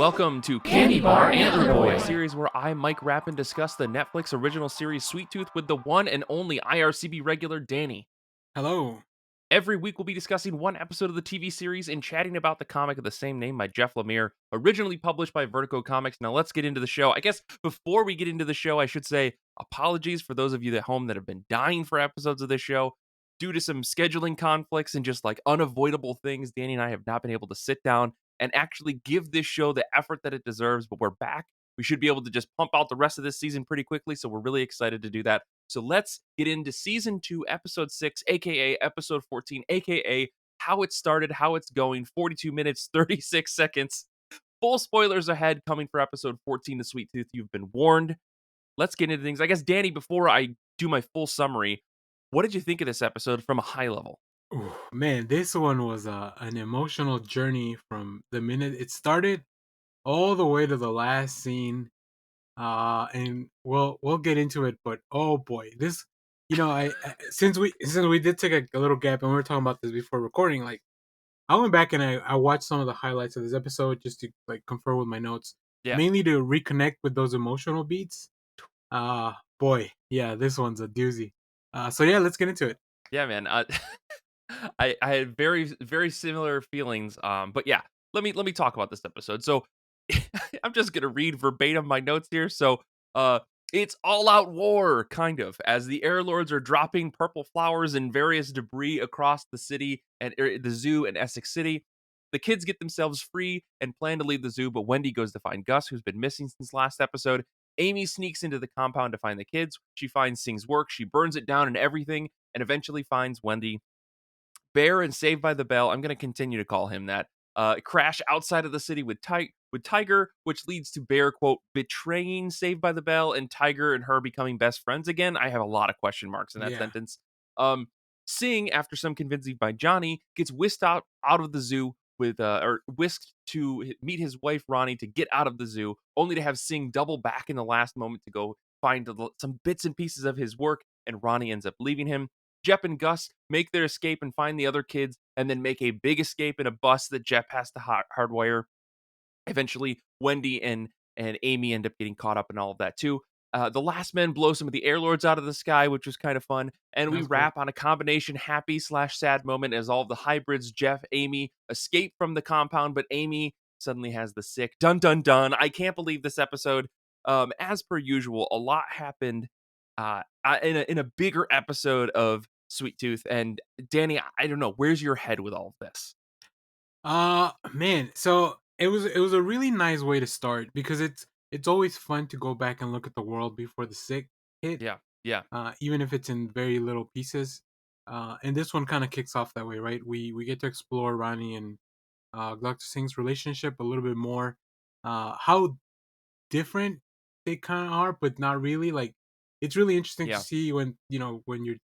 Welcome to Candybar, Antlerboy, a Antlerboy. series where I, Mike Rapin, discuss the Netflix original series Sweet Tooth with the one and only IRCB regular Danny. Hello. Every week, we'll be discussing one episode of the TV series and chatting about the comic of the same name by Jeff Lemire, originally published by Vertigo Comics. Now, let's get into the show. I guess before we get into the show, I should say apologies for those of you at home that have been dying for episodes of this show. Due to some scheduling conflicts and just like unavoidable things, Danny and I have not been able to sit down and actually give this show the effort that it deserves, but we're back. We should be able to just pump out the rest of this season pretty quickly, so we're really excited to do that. So let's get into season 2, episode 6, aka episode 14, aka how it started, how it's going, 42 minutes, 36 seconds. Full spoilers ahead coming for episode 14 of Sweet Tooth. You've been warned. Let's get into things. I guess, Danny, before I do my full summary, what did you think of this episode from a high level? Ooh, man, this one was an emotional journey from the minute it started all the way to the last scene. And we'll get into it, but oh boy, this since we did take a little gap and we were talking about this before recording, like I went back and I watched some of the highlights of this episode just to like confirm with my notes, Yeah. mainly to reconnect with those emotional beats. Boy, yeah, this one's a doozy. So yeah, let's get into it. Yeah, man. I had very similar feelings. But yeah, let me talk about this episode. So I'm just gonna read verbatim my notes here. So it's all out war, kind of, as the air lords are dropping purple flowers and various debris across the city and the zoo in Essex City. The kids get themselves free and plan to leave the zoo, but Wendy goes to find Gus, who's been missing since last episode. Aimee sneaks into the compound to find the kids. She finds Singh's work. She burns it down and everything, and eventually finds Wendy. Bear and Saved by the Bell, I'm going to continue to call him that, crash outside of the city with Tiger, which leads to Bear, quote, betraying Saved by the Bell and Tiger and her becoming best friends again. I have a lot of question marks in that Yeah. sentence. Um, Singh, after some convincing by Johnny, gets whisked out of the zoo or whisked to meet his wife Ronnie to get out of the zoo, only to have Singh double back in the last moment to go find some bits and pieces of his work, and Ronnie ends up leaving him. Jep and Gus make their escape and find the other kids, and then make a big escape in a bus that Jep has to hardwire. Eventually, Wendy and Aimee end up getting caught up in all of that too. The last men blow some of the air lords out of the sky, which was kind of fun. And we That's cool. wrap on a combination happy/sad moment as all of the hybrids, Jeff, Aimee, escape from the compound, but Aimee suddenly has the sick. Dun dun dun! I can't believe this episode. As per usual, a lot happened in a bigger episode of Sweet Tooth. And Danny, I don't know, where's your head with all of this? Man, so it was a really nice way to start because it's always fun to go back and look at the world before the sick hit, Yeah, yeah. even if it's in very little pieces. And this one kind of kicks off that way, right? We get to explore Ronnie and Dr. Singh's relationship a little bit more. How different they kind of are, but not really. Like it's really interesting to Yeah. see when when you're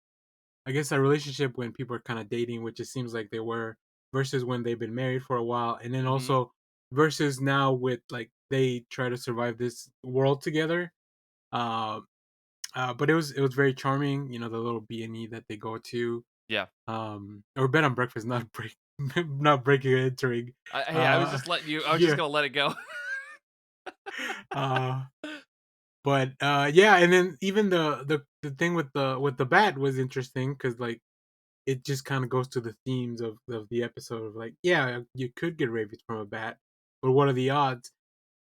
I guess a relationship when people are kind of dating, which it seems like they were, versus when they've been married for a while, and then Mhm. also versus now with like they try to survive this world together. Uh, but it was very charming. You know, the little B&E that they go to, Yeah. or bed and breakfast, not not breaking and entering. Hey, I was Uh, just letting you. I was just yeah. gonna let it go. Uh, but yeah, and then even the thing with the bat was interesting because like it just kind of goes to the themes of the episode of like, yeah, you could get rabies from a bat, but what are the odds?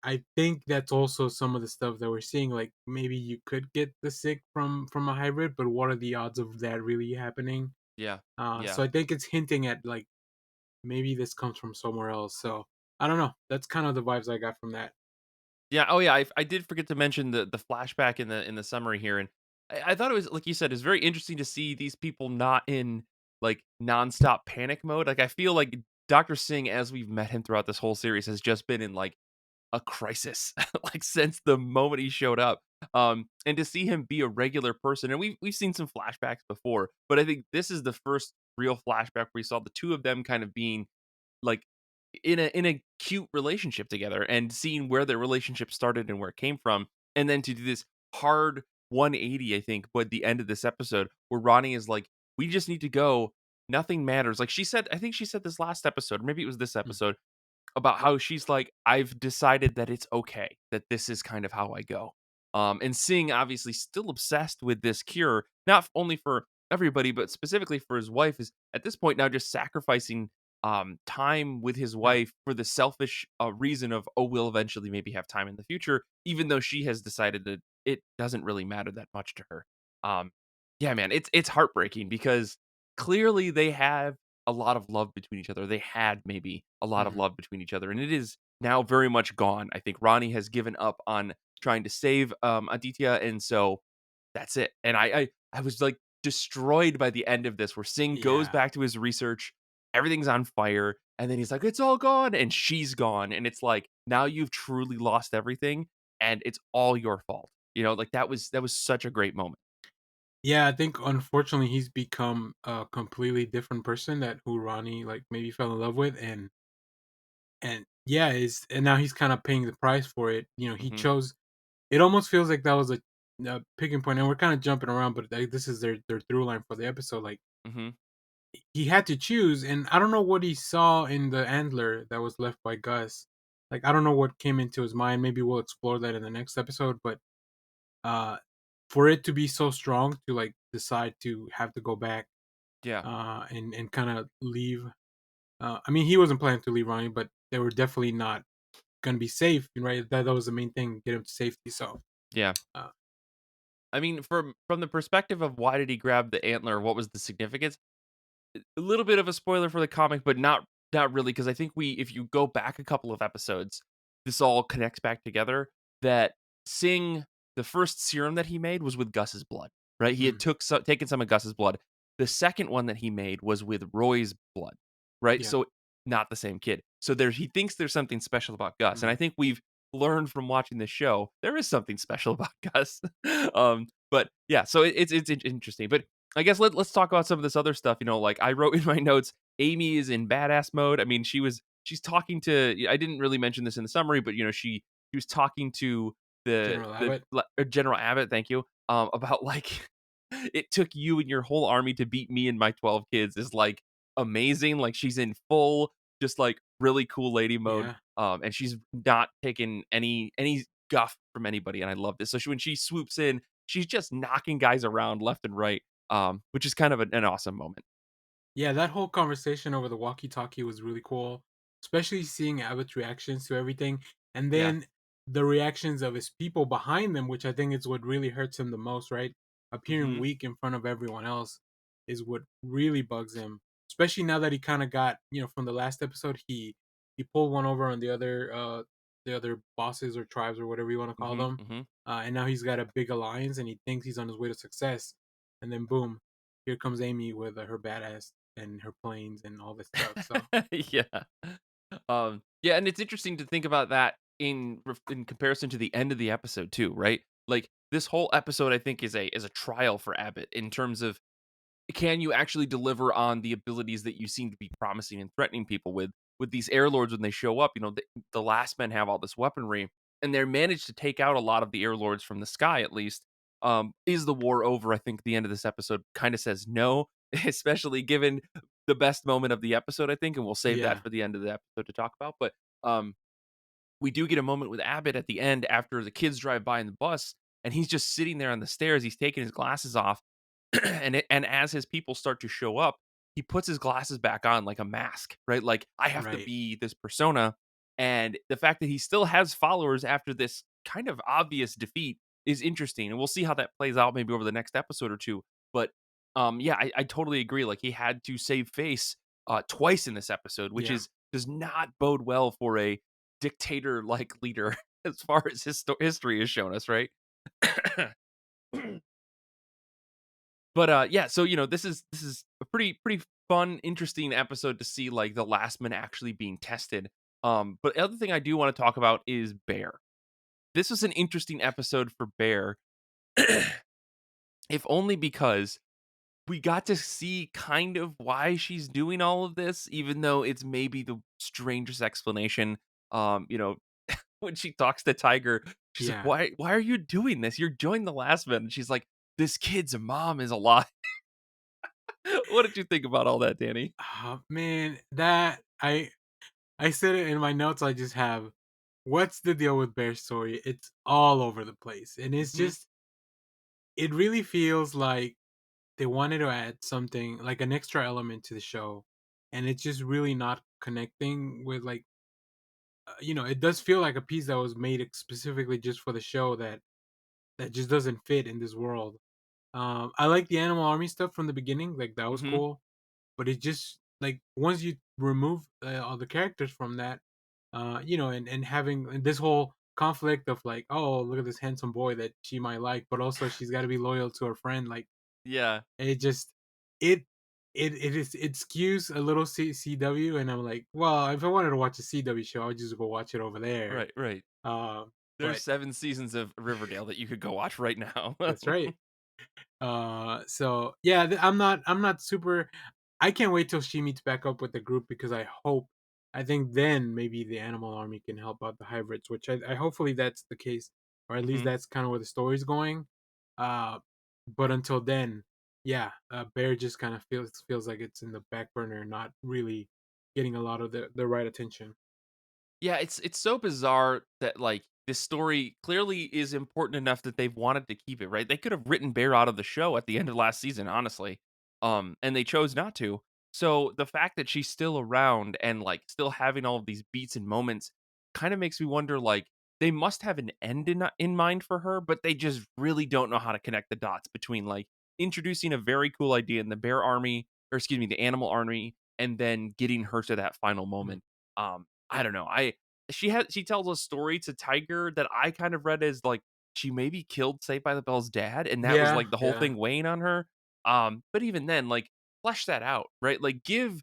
I think that's also some of the stuff that we're seeing. Like maybe you could get the sick from a hybrid, but what are the odds of that really happening? Yeah. Yeah. So I think it's hinting at like maybe this comes from somewhere else. So I don't know. That's kind of the vibes I got from that. Yeah. Oh, yeah. I did forget to mention the flashback in the summary here, and I thought it was like you said, it's very interesting to see these people not in like nonstop panic mode. Like I feel like Doctor Singh, as we've met him throughout this whole series, has just been in like a crisis, like since the moment he showed up. And to see him be a regular person, and we've seen some flashbacks before, but I think this is the first real flashback where we saw the two of them kind of being like in a cute relationship together and seeing where their relationship started and where it came from, and then to do this hard 180, I think, but the end of this episode where Ronnie is like, we just need to go, nothing matters. Like she said, I think she said this last episode, or maybe it was this Mm. episode, about how she's like, "I've decided that it's okay, that this is kind of how I go." And Singh obviously still obsessed with this cure, not only for everybody, but specifically for his wife, is at this point now just sacrificing time with his Yeah. wife for the selfish reason of, oh, we'll eventually maybe have time in the future, even though she has decided that it doesn't really matter that much to her. Um, yeah, man, it's heartbreaking because clearly they have a lot of love between each other. They had maybe a lot of Mhm. love between each other, and it is now very much gone. I think Ronnie has given up on trying to save Aditya, and so that's it. And I was like destroyed by the end of this, where Singh goes Yeah. back to his research, everything's on fire, and then he's like, "It's all gone," and she's gone, and it's like now you've truly lost everything, and it's all your fault. You know, like that was such a great moment. Yeah, I think unfortunately he's become a completely different person that who Ronnie like maybe fell in love with, and yeah, is and now he's kind of paying the price for it. You know, he Hmm. chose. It almost feels like that was a picking point, and we're kind of jumping around, but like, this is their through line for the episode. Like Hmm. he had to choose, and I don't know what he saw in the antler that was left by Gus. Like I don't know what came into his mind. Maybe we'll explore that in the next episode, but uh, for it to be so strong to like decide to have to go back Yeah. and kind of leave. I mean, he wasn't planning to leave Ronnie, but they were definitely not going to be safe, right? That was the main thing, get him to safety. So, Yeah. uh, I mean, from the perspective of why did he grab the antler? What was the significance? A little bit of a spoiler for the comic, but not really, because I think if you go back a couple of episodes, this all connects back together. That Singh, the first serum that he made was with Gus's blood, right? He had mm, taken some of Gus's blood. The second one that he made was with Roy's blood, right? yeah, So not the same kid. So he thinks there's something special about Gus, and I right, think we've learned from watching this show there is something special about Gus. But yeah, so it's interesting. But I guess let's talk about some of this other stuff. You know, like I wrote in my notes, Aimee is in badass mode. I mean, she's talking to. I didn't really mention this in the summary, but you know, she was talking to General Abbott. General Abbot. Thank you. About like it took you and your whole army to beat me and my 12 kids is like amazing. Like she's in full, just like really cool lady mode. Yeah, And she's not taking any guff from anybody, and I love this. So when she swoops in, she's just knocking guys around left and right, which is kind of an awesome moment. yeah. That whole conversation over the walkie-talkie was really cool, especially seeing Abbott's reactions to everything, and Yeah. then the reactions of his people behind them, which I think is what really hurts him the most. Right, appearing Mhm. weak in front of everyone else is what really bugs him. Especially now that he kind of got, from the last episode, he pulled one over on the other bosses or tribes or whatever you want to call Mhm. them, Mhm. and now he's got a big alliance and he thinks he's on his way to success, and then boom, here comes Aimee with her badass and her planes and all this stuff. So Yeah. Yeah, and it's interesting to think about that in comparison to the end of the episode too, right? Like this whole episode I think is a trial for Abbott in terms of, can you actually deliver on the abilities that you seem to be promising and threatening people with these air lords when they show up? You know, the last men have all this weaponry, and they're managed to take out a lot of the air lords from the sky at least. Is the war over? I think the end of this episode kind of says no, especially given the best moment of the episode, I think, and we'll save that yeah, for the end of the episode to talk about. But um we do get a moment with Abbott at the end after the kids drive by in the bus, and he's just sitting there on the stairs. He's taking his glasses off, and as his people start to show up, he puts his glasses back on like a mask, right? Like I have to right. be this persona, and the fact that he still has followers after this kind of obvious defeat is interesting, and we'll see how that plays out maybe over the next episode or two. But yeah, I totally agree. Like he had to save face twice in this episode, which Yeah. is does not bode well for a dictator like leader as far as history has shown us, right? But yeah, so you know, this is a pretty fun, interesting episode to see like the last man actually being tested. But the other thing I do want to talk about is Bear. This was an interesting episode for Bear, if only because we got to see kind of why she's doing all of this, even though it's maybe the strangest explanation. You know, when she talks to Tiger, she's like, Yeah. "Why are you doing this? You're joining the last man." And she's like, "This kid's mom is alive." What did you think about all that, Danny? Man, that I said it in my notes. I just have, what's the deal with Bear's story? It's all over the place, and it's Mhm. just, it really feels like they wanted to add something like an extra element to the show, and it's just really not connecting with like, it does feel like a piece that was made specifically just for the show that just doesn't fit in this world. I like the Animal Army stuff from the beginning, like that was Mhm. cool, but it just like once you remove all the characters from that, and having this whole conflict of like, oh, look at this handsome boy that she might like, but also she's got to be loyal to her friend. Like Yeah. it just it it skews a little CW, and I'm like, well, if I wanted to watch a CW show, I'll just go watch it over there. Right, right. Uh, There's but 7 seasons of Riverdale that you could go watch right now. that's right. So yeah, I'm not super. I can't wait till she meets back up with the group because I think then maybe the Animal Army can help out the hybrids, which I hopefully that's the case, or at least Mhm. that's kind of where the story's going. Uh, but until then, yeah, Bear just kind of feels like it's in the back burner, not really getting a lot of the right attention. Yeah, it's so bizarre that, like, this story clearly is important enough that they've wanted to keep it, right? They could have written Bear out of the show at the end of last season, honestly, and they chose not to. So, the fact that she's still around and, like, still having all of these beats and moments kinda makes me wonder, like, they must have an end in mind for her, but they just really don't know how to connect the dots between, like, introducing a very cool idea in the Bear Army or excuse me, the Animal Army, and then getting her to that final Mm. moment. I don't know. She tells a story to Tiger that I kind of read as like she maybe killed Saved by the Bell's dad, and that was Yeah, like the whole yeah, thing weighing on her. But even then, like flesh that out, right? Like give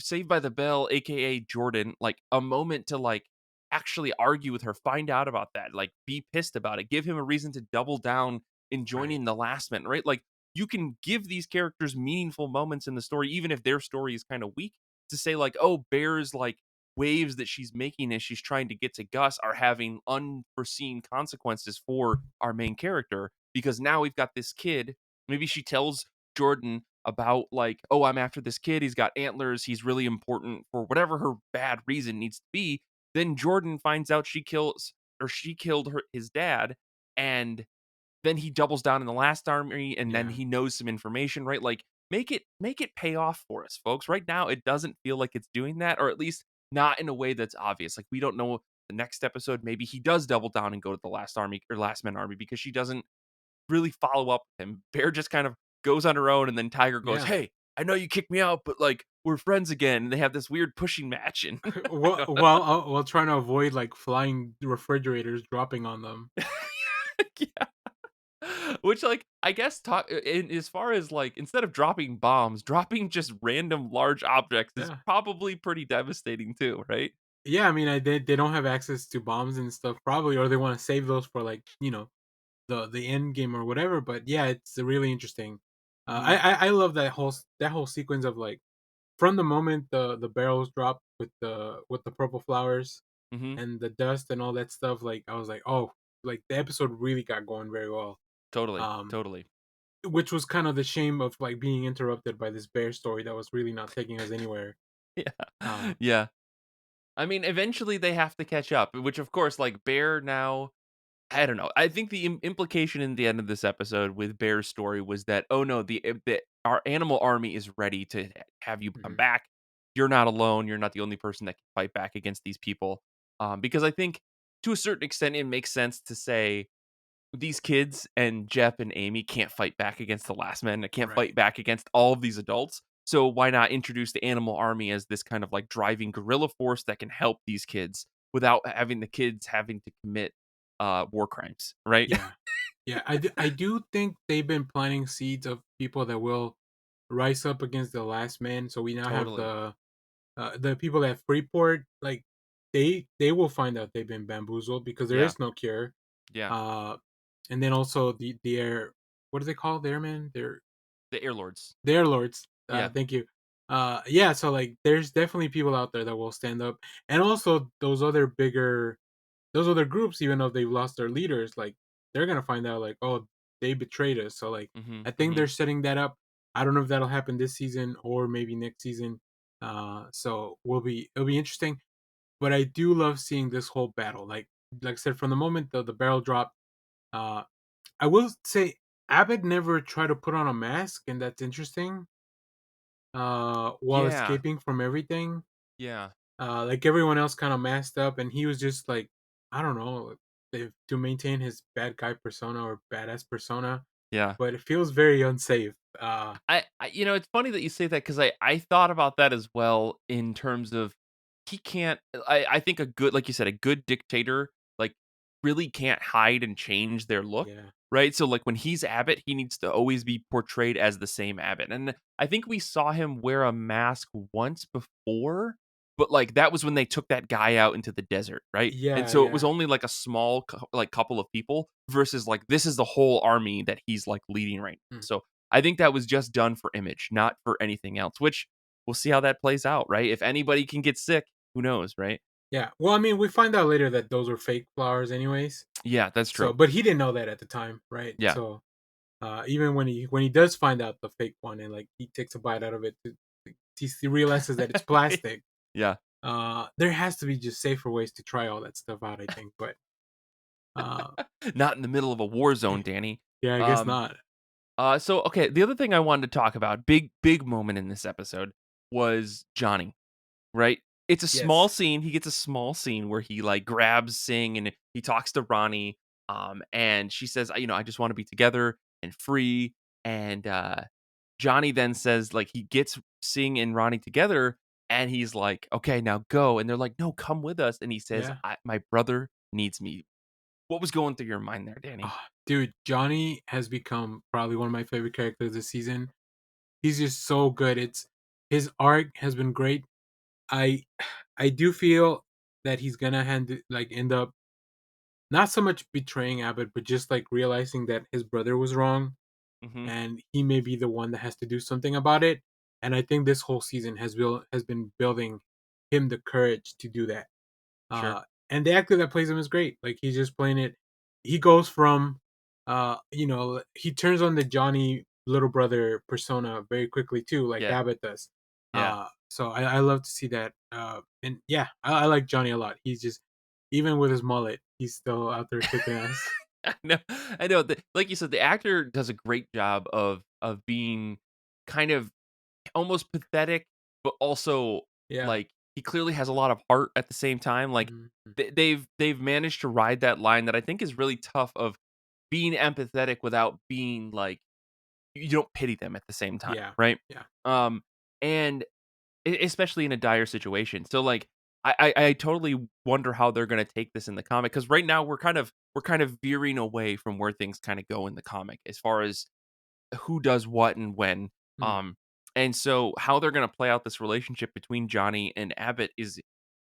Saved by the Bell, aka Jordan, like a moment to like actually argue with her, find out about that, like be pissed about it, give him a reason to double down in right. joining the last men, right? Like you can give these characters meaningful moments in the story, even if their story is kind of weak, to say like, oh, Bear's like waves that she's making as she's trying to get to Gus are having unforeseen consequences for our main character because now we've got this kid. Maybe she tells Jordan about like, oh, I'm after this kid. He's got antlers. He's really important for whatever her bad reason needs to be. Then Jordan finds out she killed his dad, and then he doubles down in the last army and then Yeah, he knows some information, right? Like make it pay off for us, folks. Right now it doesn't feel like it's doing that, or at least not in a way that's obvious. Like we don't know the next episode, maybe he does double down and go to the last army or last men army because she doesn't really follow up with him. Bear just kind of goes on her own and then Tiger goes, yeah. "Hey, I know you kicked me out, but like we're friends again." And they have this weird pushing match and I While don't while trying to avoid like flying refrigerators dropping on them. yeah. Which, like, I guess talk in as far as, like, instead of dropping bombs, dropping just random large objects is Yeah. probably pretty devastating too, right? Yeah, I mean, they don't have access to bombs and stuff probably, or they want to save those for like the end game or whatever. But yeah, it's really interesting. Mhm, I love that whole sequence of like from the moment the barrels drop with the purple flowers mhm. and the dust and all that stuff. Like I was like, oh, like the episode really got going very well. Totally, Um, totally. which was kind of the shame of like being interrupted by this bear story that was really not taking us anywhere. Yeah. Um, Yeah. I mean, eventually they have to catch up, which, of course, like, Bear now I don't know. I think the implication in the end of this episode with Bear's story was that, "Oh, no, the our animal army is ready to have you come mhm, back. You're not alone. You're not the only person that can fight back against these people." Because I think to a certain extent, it makes sense to say these kids and Jeff and Aimee can't fight back against the last men. They can't right. fight back against all of these adults. So why not introduce the animal army as this kind of like driving guerrilla force that can help these kids without having the kids having to commit war crimes, right? Yeah. Yeah, I do think they've been planting seeds of people that will rise up against the last man. So we now have Totally. the people at Freeport. Like they will find out they've been bamboozled because there Yeah. is no cure. Yeah. Uh, and then also the air. What do they call the airmen? The air lords. The air lords. Yeah. Thank you. Yeah. So like, there's definitely people out there that will stand up, and also those other groups, even though they've lost their leaders, like they're gonna find out like, oh, they betrayed us. So like, Mhm. I think Mhm. they're setting that up. I don't know if that'll happen this season or maybe next season. So it'll be interesting. But I do love seeing this whole battle. Like I said, from the moment the barrel dropped, uh, I will say Abbott never tried to put on a mask, and that's interesting. While Yeah, escaping from everything, yeah, like everyone else, kind of masked up, and he was just like, I don't know, to maintain his bad guy persona or badass persona. yeah. But it feels very unsafe. It's funny that you say that because I thought about that as well in terms of he can't. I think a good, like you said, a good dictator like really can't hide and change their look, Yeah, right? So like when he's Abbott, he needs to always be portrayed as the same Abbott, and I think we saw him wear a mask once before, but like that was when they took that guy out into the desert, right? And yeah, so it was yeah. only like a small like couple of people versus like this is the whole army that he's like leading right now. Mm. So I think that was just done for image, not for anything else, which we'll see how that plays out, right? If anybody can get sick, who knows, right? Yeah. Well, I mean, we find out later that those were fake flowers, anyways. Yeah, that's true. So, but he didn't know that at the time, right? Yeah. So, even when he does find out the fake one and like he takes a bite out of it, he realizes that it's plastic. Yeah. There has to be just safer ways to try all that stuff out, I think. But uh, Not in the middle of a war zone, Danny. yeah, I guess Um, not. so okay, the other thing I wanted to talk about, big moment in this episode was Johnny, right? It's a small Yes. scene. He gets a small scene where he like grabs Singh and he talks to Ronnie. And she says, I just want to be together and free. And Johnny then says, like, he gets Singh and Ronnie together, and he's like, "Okay, now go." And they're like, "No, come with us." And he says, Yeah. "My brother needs me." What was going through your mind there, Danny? Dude, Johnny has become probably one of my favorite characters this season. He's just so good. It's his arc has been great. I I do feel that he's gonna end up not so much betraying Abbott, but just like realizing that his brother was wrong Mhm. and he may be the one that has to do something about it. And I think this whole season has been building him the courage to do that. Sure. Uh, and the actor that plays him is great. Like he's just playing it. He goes from, he turns on the Johnny little brother persona very quickly too, like Yeah. Abbott does. Yeah. So I love to see that. And yeah, I like Johnny a lot. He's just even with his mullet, he's still out there kicking ass. I know. I know that, like you said, the actor does a great job of being kind of almost pathetic, but also, Yeah. like, he clearly has a lot of heart at the same time, like, Mhm. they've managed to ride that line that I think is really tough of being empathetic without being, like, you don't pity them at the same time, Yeah. right? Yeah. Um, and especially in a dire situation. So, like, I totally wonder how they're gonna take this in the comic because right now we're kind of veering away from where things kinda go in the comic as far as who does what and when. Mm. Um, and so how they're gonna play out this relationship between Johnny and Abbott is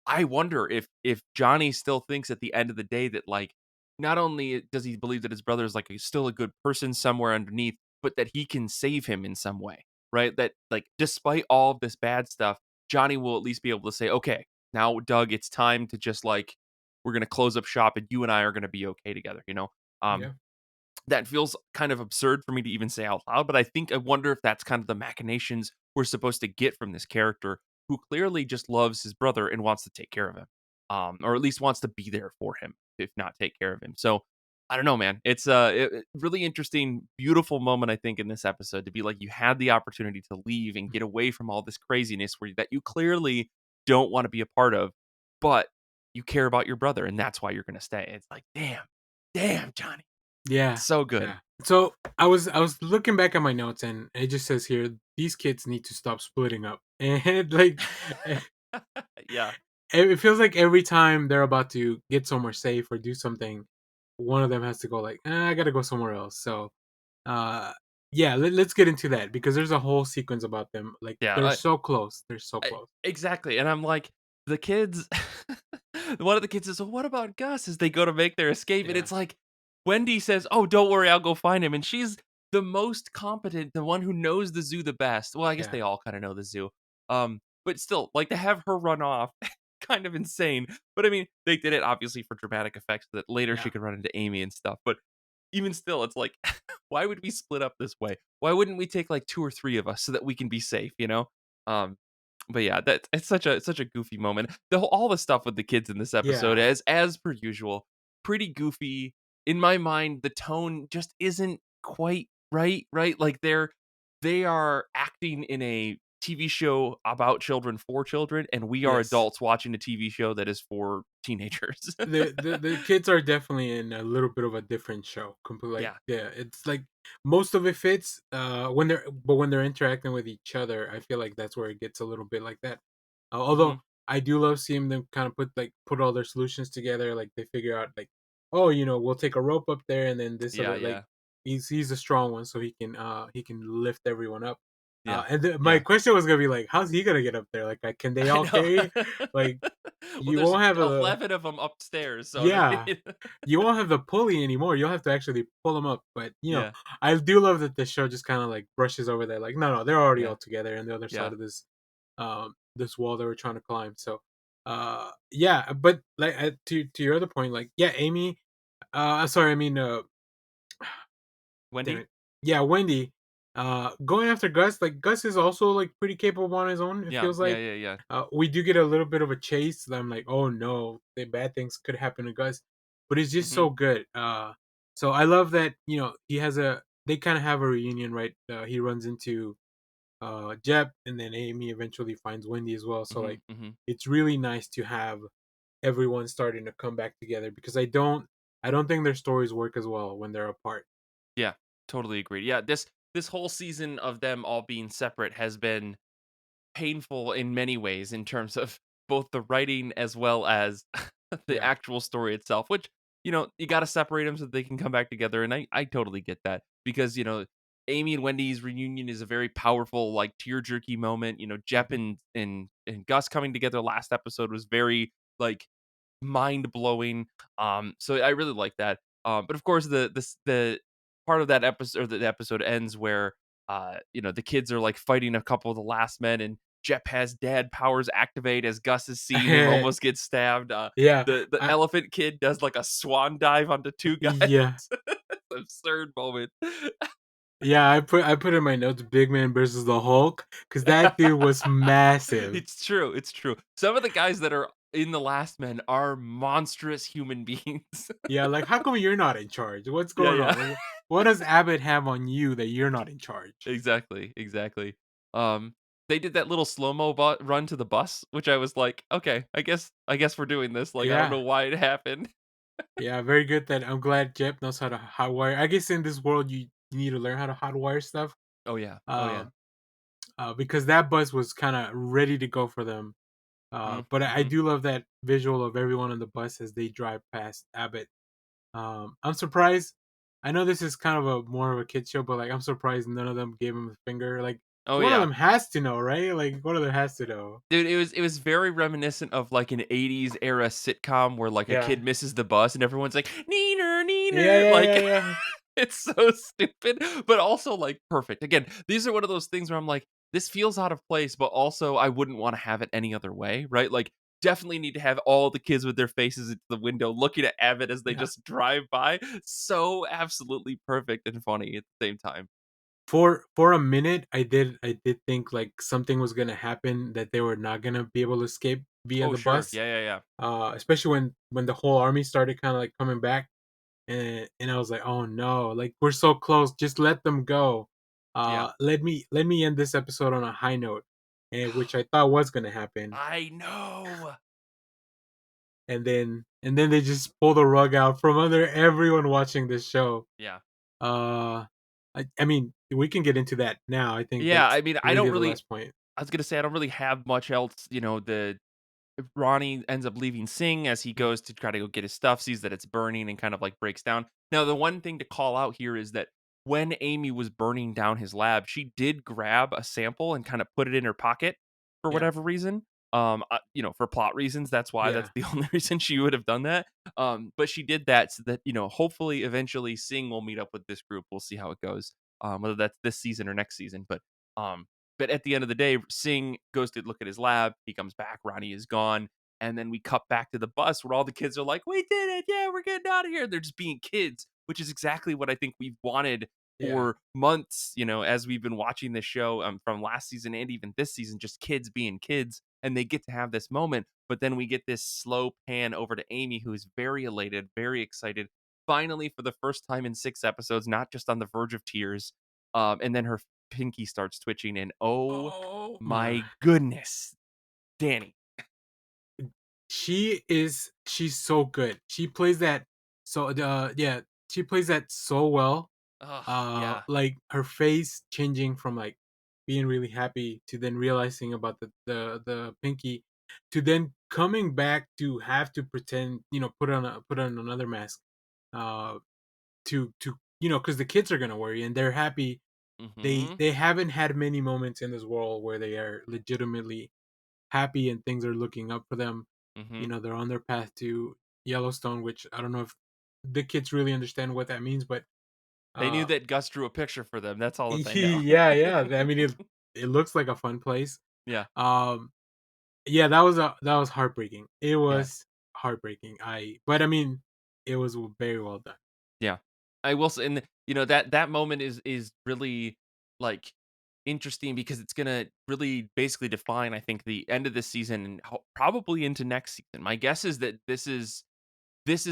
I wonder if Johnny still thinks at the end of the day that like not only does he believe that his brother is like still a good person somewhere underneath, but that he can save him in some way, right? That like despite all of this bad stuff, Johnny will at least be able to say, "Okay, now Doug, it's time to just like we're gonna close up shop and you and I are gonna be okay together," you know? Um, Yeah. that feels kind of absurd for me to even say out loud, but I wonder if that's kind of the machinations we're supposed to get from this character who clearly just loves his brother and wants to take care of him. Or at least wants to be there for him, if not take care of him. So I don't know, man. It's really interesting, beautiful moment, I think, in this episode to be like you had the opportunity to leave and Mm. get away from all this craziness that you clearly don't want to be a part of, but you care about your brother, and that's why you're gonna stay. It's like, damn, Johnny. Yeah. So good. Yeah. So I was looking back at my notes and it just says here these kids need to stop splitting up. And like Yeah. it feels like every time they're about to get somewhere safe or do something, one of them has to go like, I gotta go somewhere else. So uh yeah, let's get into that because there's a whole sequence about them. Like Yeah, they're so close. They're so close. exactly, and I'm like, the kids one of the kids says, "Well, what about Gus?" As they go to make their escape, and Yeah. it's like, Wendy says, "Oh, don't worry, I'll go find him," and she's the most competent, the one who knows the zoo the best. Well, I guess Yeah. they all kinda know the zoo, but still, like, to have her run off, kind of insane, but I mean, they did it obviously for dramatic effects so that later she Yeah. could run into Aimee and stuff, but even still, it's like, why would we split up this way? Why wouldn't we take, like, 2 or 3 of us so that we can be safe, you know? Um But yeah, that it's such a goofy moment. All the stuff with the kids in this episode, Yeah. as per usual, pretty goofy. In my mind, the tone just isn't quite right, right? Like they are acting in a TV show about children for children, and we are Yes. adults watching a TV show that is for teenagers. The kids are definitely in a little bit of a different show. Like Yeah. yeah, it's like most of it fits when they're interacting with each other, I feel like that's where it gets a little bit like that. Mhm. Although I do love seeing them kind of put all their solutions together. Like they figure out like, oh, we'll take a rope up there, and then this Yeah, other like yeah. he's a strong one, so he can lift everyone up. Yeah. My Yeah. question was gonna be like, how's he gonna get up there? Like, can they I all carry? know. Like, Well, you there's won't have a 11 of them upstairs, so I yeah, mean you won't have the pulley anymore. You'll have to actually pull them up. But Yeah, I do love that the show just kind of like brushes over that. Like, no, they're already yeah, all together on the other side yeah. of this wall they were trying to climb. So, yeah. But like to your other point, like, yeah, Amy. Sorry, I mean, damn Wendy? it. Yeah, Wendy. Going after Gus, like Gus is also like pretty capable on his own. It Yeah, feels yeah, like. yeah, yeah. We do get a little bit of a chase. I'm like, oh no, the bad things could happen to Gus, but it's just Mhm, so good. So I love that he has they kind of have a reunion, right? He runs into Jep, and then Amy eventually finds Wendy as well. So like, mhm, mhm. it's really nice to have everyone starting to come back together because I don't think their stories work as well when they're apart. Yeah, totally agreed. Yeah, this whole season of them all being separate has been painful in many ways in terms of both the writing as well as the Yeah. actual story itself, which, you gotta separate them so they can come back together, and I totally get that because, Amy and Wendy's reunion is a very powerful, like, tear-jerky moment. Jep Mhm. and Gus coming together last episode was very, like, mind blowing. So I really like that. But of course, the part of that episode, or the episode ends where the kids are like fighting a couple of the last men, and Jep has dad powers activate as Gus is seeing him almost get stabbed. Yeah. The I, elephant kid does like a swan dive onto two guys. yeah. Absurd moment. Yeah, I put in my notes Big Man versus the Hulk because that dude was massive. It's true. It's true. Some of the guys that are in the last men are monstrous human beings. Yeah, like how come you're not in charge? What's Yeah, going yeah. on? What does Abbott have on you that you're not in charge? Exactly, exactly. Um, they did that little slow-mo run to the bus, which I was like, "Okay, I guess we're doing this." Like, I don't know Yeah, why it happened. yeah, very good. That I'm glad Jep knows how to hotwire. I guess in this world you need to learn how to hotwire stuff. Oh, yeah. Oh, yeah. Um, because that bus was kind of ready to go for them. Mhm, But I mhm. do love that visual of everyone on the bus as they drive past Abbott. I'm surprised. I know this is kind of a more of a kid show, but like I'm surprised none of them gave him a finger. Like Oh, one of yeah. them has to know, right? Like one of them has to know. Dude, it was very reminiscent of, like, an '80s era sitcom where, like, a Yeah. kid misses the bus and everyone's like, "Neener, Yeah, neener." yeah, Like, yeah, yeah. it's so stupid, but also, like, perfect. Again, these are one of those things where I'm like, "This feels out of place," but also I wouldn't wanna have it any other way, right? Like, definitely need to have all the kids with their faces into the window looking at Abbott as they Yeah. just drive by. So absolutely perfect and funny at the same time. For a minute, I did think like something was gonna happen that they were not gonna be able to escape via Oh, the sure. bus. Yeah, yeah, yeah. Especially when the whole army started kind of like coming back, and I was like, oh no, like we're so close. Just let them go. Yeah. Let me end this episode on a high note, and which I thought was gonna happen, I know. and then they just pull the rug out from under everyone watching this show. Yeah. Uh, I mean, we can get into that now. I think Yeah, that's I mean, really the last point. I was gonna say I don't really have much else, the Ronnie ends up leaving Singh as he Mhm. goes to try to go get his stuff, sees that it's burning and kind of like breaks down. Now, the one thing to call out here is that when Aimee was burning down his lab, she did grab a sample and kind of put it in her pocket for Yeah, whatever reason. For plot reasons, that's yeah. the only reason she would have done that. But she did that so that, hopefully eventually Singh will meet up with this group. We'll see how it goes. Whether that's this season or next season. But at the end of the day, Singh goes to look at his lab. He comes back. Ronnie is gone. And then we cut back to the bus where all the kids are like, "We did it. Yeah, we're getting out of here." They're just being kids, which is exactly what I think we've wanted Yeah. for months, as we've been watching this show from last season and even this season, just kids being kids, and they get to have this moment. But then we get this slow pan over to Aimee, who is very elated, very excited, finally for the first time in 6 episodes, not just on the verge of tears. And then her pinky starts twitching, and oh Oh my. my goodness, Danny. She's so good. She plays that so yeah, she plays that so well. Oh yeah. Like her face changing from like being really happy to then realizing about the pinky to then coming back to have to pretend, put on another mask. Uh to cuz the kids are going to worry and they're happy. They Mm-hmm. they haven't had many moments in this world where they are legitimately happy and things are looking up for them. Mm-hmm. They're on their path to Yellowstone, which I don't know if the kids really understand what that means, but They knew uh, that Gus drew a picture for them. That's all that they know. yeah, yeah. I mean, it looks like a fun place. Yeah. Um, yeah, that was heartbreaking. It Yeah. was heartbreaking. But I mean, it was very well done. Yeah. I will say, and that moment is really like interesting because it's gonna really basically define, I think, the end of this season and probably into next season. My guess is that this is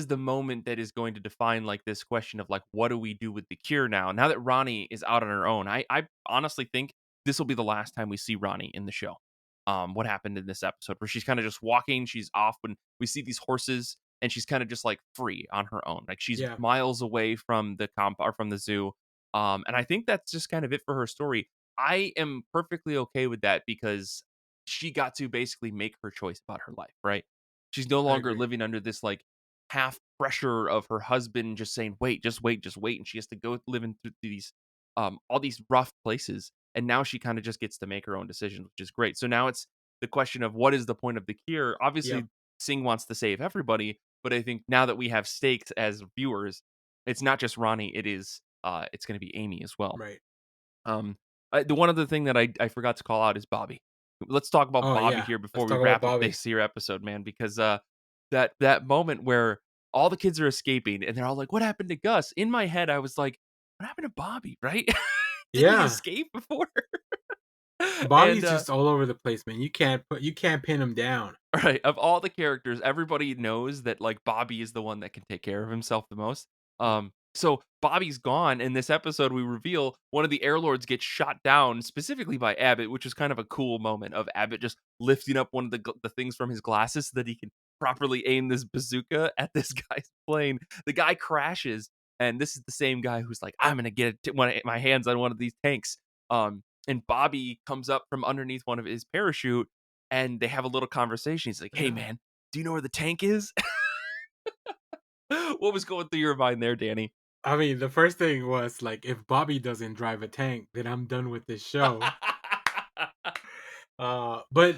the moment that is going to define like this question of like what do we do with the cure now that Ronnie is out on her own. I honestly think this will be the last time we see Ronnie in the show. What happened in this episode where she's kind of just walking, she's off when we see these horses, and she's kind of just like free on her own, like she's Yeah, miles away from the comp or from the zoo. And I think that's just kind of it for her story. I am perfectly okay with that because she got to basically make her choice about her life, right? She's no I longer agree. living under this like half pressure of her husband just saying, "Wait, just wait, just wait," and she has to go living through these, all these rough places, and now she kinda just gets to make her own decisions, which is great. So now it's the question of what is the point of the cure? Yep. Obviously, Singh wants to save everybody, but I think now that we have stakes as viewers, it's not just Ronnie, it's gonna be Aimee as well. Right. Um, the one other thing that I forgot to call out is Bobby. Let's talk about Oh Bobby yeah. here Let's before we talk about wrap up Bobby. this here episode, man, because that moment where all the kids are escaping and they're all like, "What happened to Gus?" In my head, I was like, "What happened to Bobby?" Right? Didn't he Yeah. escape before? And Bobby's just all over the place, man. You can't pin him down. right, of all the characters, everybody knows that, like, Bobby is the one that can take care of himself the most. Yeah. So Bobby's gone. In this episode, we reveal one of the Air Lords gets shot down specifically by Abbot, which is kind of a cool moment of Abbot just lifting up one of the things from his glasses so that he can properly aim this bazooka at this guy's plane. The guy crashes, and this is the same guy who's like, "I'm gonna get my hands on one of these tanks." And Bobby comes up from underneath one of his parachute and they have a little conversation. He's like, "Hey, Yeah. man, do you know where the tank is?" What was going through your mind there, Danny? I mean, the first thing was like, if Bobby doesn't drive a tank, then I'm done with this show. But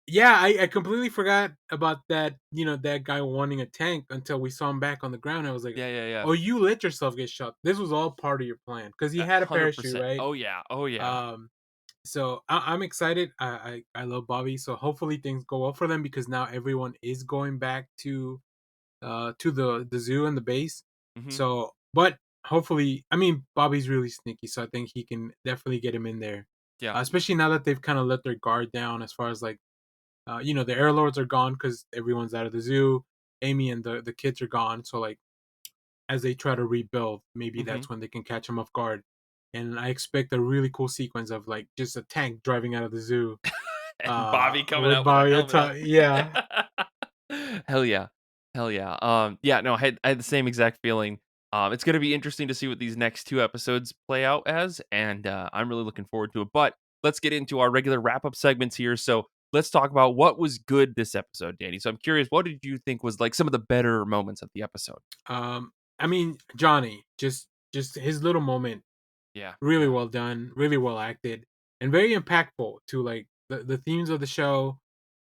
yeah, I completely forgot about that. That guy wanting a tank until we saw him back on the ground. I was like, Yeah, yeah, yeah. "Oh, you let yourself get shot. This was all part of your plan because he had a parachute, 100%. right?" Oh, yeah. Oh, yeah. Um, so I'm excited. I love Bobby. So hopefully things go well for them because now everyone is going back to the zoo and the base. Mhm. So, but hopefully, I mean, Bobby's really sneaky, so I think he can definitely get him in there. Yeah. Especially now that they've kind of let their guard down as far as like, the air lords are gone because everyone's out of the zoo. Aimee and the kids are gone, so like as they try to rebuild, maybe Mhm. that's when they can catch him off guard. And I expect a really cool sequence of like just a tank driving out of the zoo, And Bobby coming with out with a Bobby on helmet on. top. Yeah, Hell yeah. Hell yeah. Yeah, no, I had the same exact feeling. It's gonna be interesting to see what these next 2 episodes play out as, and, I'm really looking forward to it, but let's get into our regular wrap-up segments here, so let's talk about what was good this episode, Danny. So I'm curious, what did you think was, like, some of the better moments of the episode? I mean Johnny, just his little moment, Yeah, really yeah. well done, really well acted, and very impactful to like the themes of the show,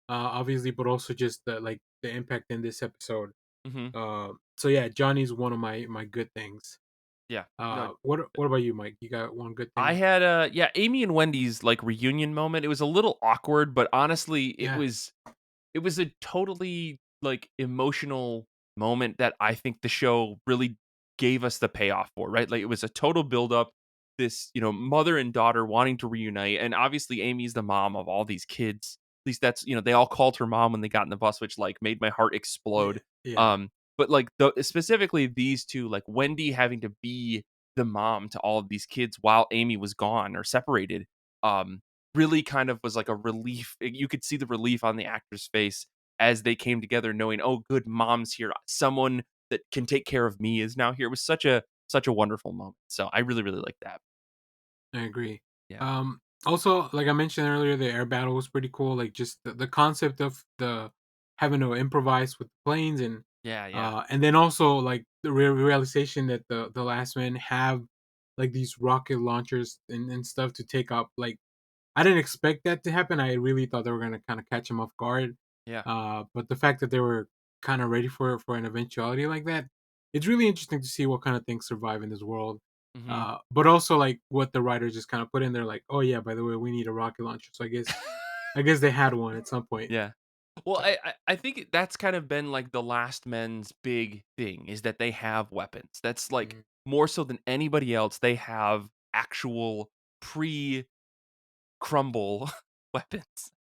obviously, but also just the impact in this episode. Mhm. So yeah, Johnny's one of my good things. Yeah. No, What about you, Mike? You got one good I thing? had yeah, Amy and Wendy's, like, reunion moment, it was a little awkward, but honestly, it Yeah. was it was a totally, like, emotional moment that I think the show really gave us the payoff for, right? Like, it was a total buildup. this, mother and daughter wanting to reunite, and obviously Amy's the mom of all these kids. At least that's, they all called her mom when they got in the bus, which like made my heart Yeah, explode. yeah, But like specifically these two, like Wendy having to be the mom to all of these kids while Amy was gone or separated, um, really kind of was like a relief. You could see the relief on the actor's face as they came together, knowing, oh, good, mom's here. Someone that can take care of me is now here. It was such a wonderful moment. So I really, really like that. I agree. Yeah. Also, like I mentioned earlier, the air battle was pretty cool. Like just the concept of the having to improvise with planes, Yeah, yeah. and then also like the realization that the last men have like these rocket launchers and stuff to take up. Like I didn't expect that to happen. I really thought they were gonna kind of catch him off guard. Yeah. But the fact that they were kind of ready for an eventuality like that, it's really interesting to see what kind of things survive in this world. Mhm. But also like what the writers just kind of put in there, like, oh yeah, by the way, we need a rocket launcher. So I guess they had one at some point. Yeah. Well, So I think that's kind of been like the Last Men's big thing is that they have weapons. That's like mhm, more so than anybody else. They have actual pre crumble weapons.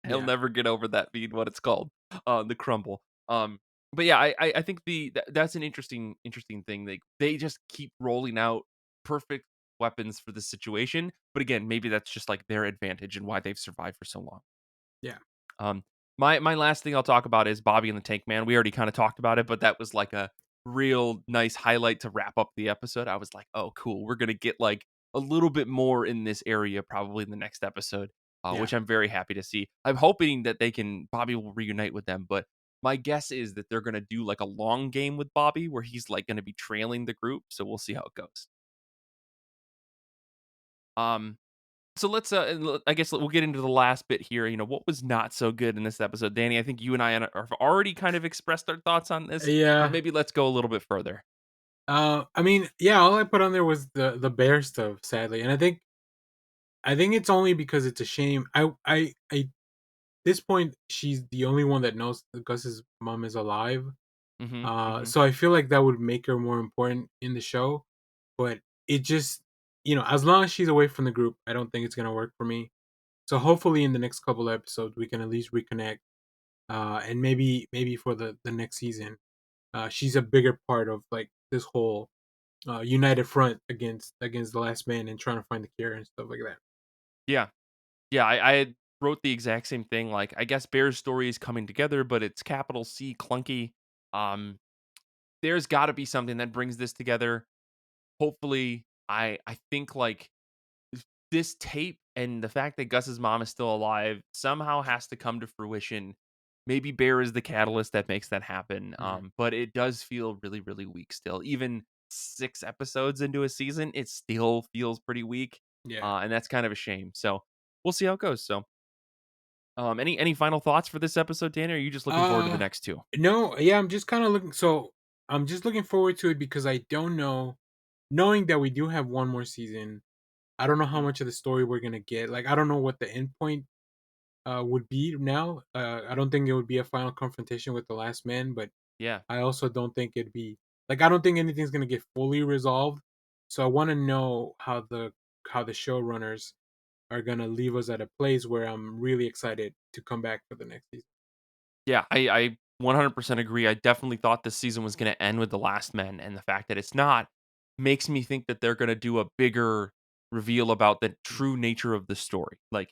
I'll yeah, never get over that being what it's called, the crumble. But yeah, I think that's an interesting thing. They just keep rolling out perfect weapons for the situation. But again, maybe that's just like their advantage and why they've survived for so long. yeah. Um, my last thing I'll talk about is Bobby and the Tank Man. We already kind of talked about it, but that was like a real nice highlight to wrap up the episode. I was like, oh, cool. We're gonna get like a little bit more in this area probably in the next episode, Yeah. which I'm very happy to see. I'm hoping that Bobby will reunite with them, but my guess is that they're gonna do like a long game with Bobby where he's like gonna be trailing the group. So we'll see how it goes. Um, So I guess we'll get into the last bit here. What was not so good in this episode, Danny? I think you and I have already kind of expressed our thoughts on this, but Yeah. maybe let's go a little bit further. I mean, yeah, all I put on there was the bear stuff, sadly, and I think it's only because it's a shame. I this point, she's the only one that knows that Gus's mom is alive. Hmm. Hmm. So I feel like that would make her more important in the show. But it just, as long as she's away from the group, I don't think it's gonna work for me. So hopefully, in the next couple of episodes, we can at least reconnect. And maybe for the next season, she's a bigger part of like this whole united front against the last man and trying to find the cure and stuff like that. Yeah, yeah. I had wrote the exact same thing. Like, I guess Bear's story is coming together, but it's capital C clunky. Um, there's got to be something that brings this together. Hopefully, I think like this tape and the fact that Gus's mom is still alive somehow has to come to fruition. Maybe Bear is the catalyst that makes that happen. Mhm. But it does feel really, really weak still. Even 6 episodes into a season, it still feels pretty weak. Yeah. And that's kind of a shame. So we'll see how it goes. So, any final thoughts for this episode, Danny? Or are you just looking forward to the Uh next two? no, yeah, I'm just kind of looking. So I'm just looking forward to it because I don't know, knowing that we do have one more season. I don't know how Mhm. much of the story we're gonna get. Like I don't know what the end point would be now. I don't think it would be a final confrontation with the last man, but Yeah. I also don't think it'd be like I don't think anything's gonna get fully resolved. So I want to know how the showrunners are gonna leave us at a place where I'm really excited to come back for the next season. Yeah, I 100% agree. I definitely thought this season was going to end with the last men, and the fact that it's not makes me think that they're going to do a bigger reveal about the true nature of the story. Like,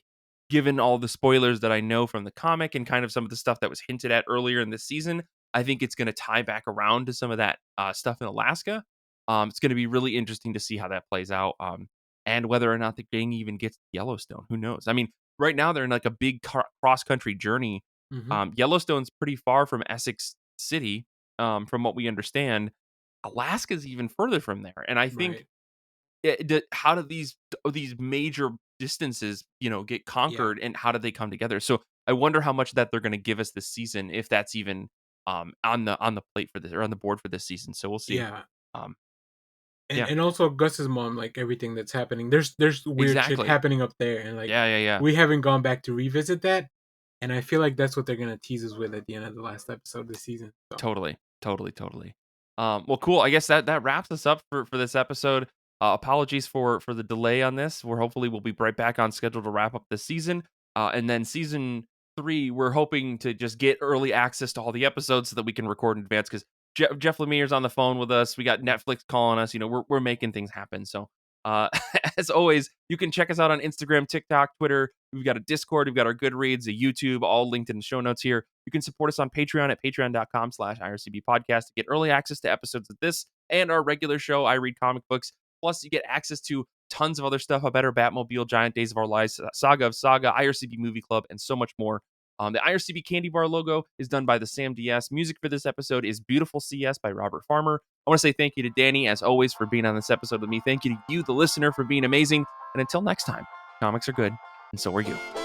given all the spoilers that I know from the comic and kind of some of the stuff that was hinted at earlier in this season, I think it's going to tie back around to some of that stuff in Alaska. It's going to be really interesting to see how that plays out, and whether or not the gang even gets to Yellowstone. Who knows? I mean, right now they're in like a big cross country journey. Mm-hmm. Yellowstone's pretry far from Essex City, from what we understand. Alaska's even further from there, and I think Right. how do these major distances, get Yeah. conquered, and how do they come together? So I wonder how much of that they're going to give us this season, if that's even on the plate for this or on the board for this season. So we'll see. Yeah. Um, And yeah, and also Gus's mom, like everything that's happening. There's weird shit exactly. happening up there, and like Yeah, yeah, yeah. we haven't gone back to revisit that. And I feel like that's what they're gonna tease us with at the end of the last episode of the season. So Totally, totally, totally. Well, cool. I guess that wraps us up for this episode. Apologies for the delay on this. We'll be right back on schedule to wrap up this season. And then season 3, we're hoping to just get early access to all the episodes so that we can record in advance because Jeff Lemire's on the phone with us. We got Netflix calling us. We're making things happen. So, uh, as always, you can check us out on Instagram, TikTok, Twitter. We've got a Discord. We've got our Goodreads, a YouTube, all linked in the show notes here. You can support us on Patreon at patreon.com/IRCB podcast to get early access to episodes of this and our regular show, I Read Comic Books. Plus, you get access to tons of other stuff, A Better Batmobile, Giant Days of Our Lives, Saga of Saga, IRCB Movie Club, and so much more. The IRCB Candybar logo is done by TheSamDS. Music for this episode is Beautiful CS by Robert Farmer. I want to say thank you to Danny, as always, for being on this episode with me. Thank you to you, the listener, for being amazing. And until next time, comics are good, and so are you.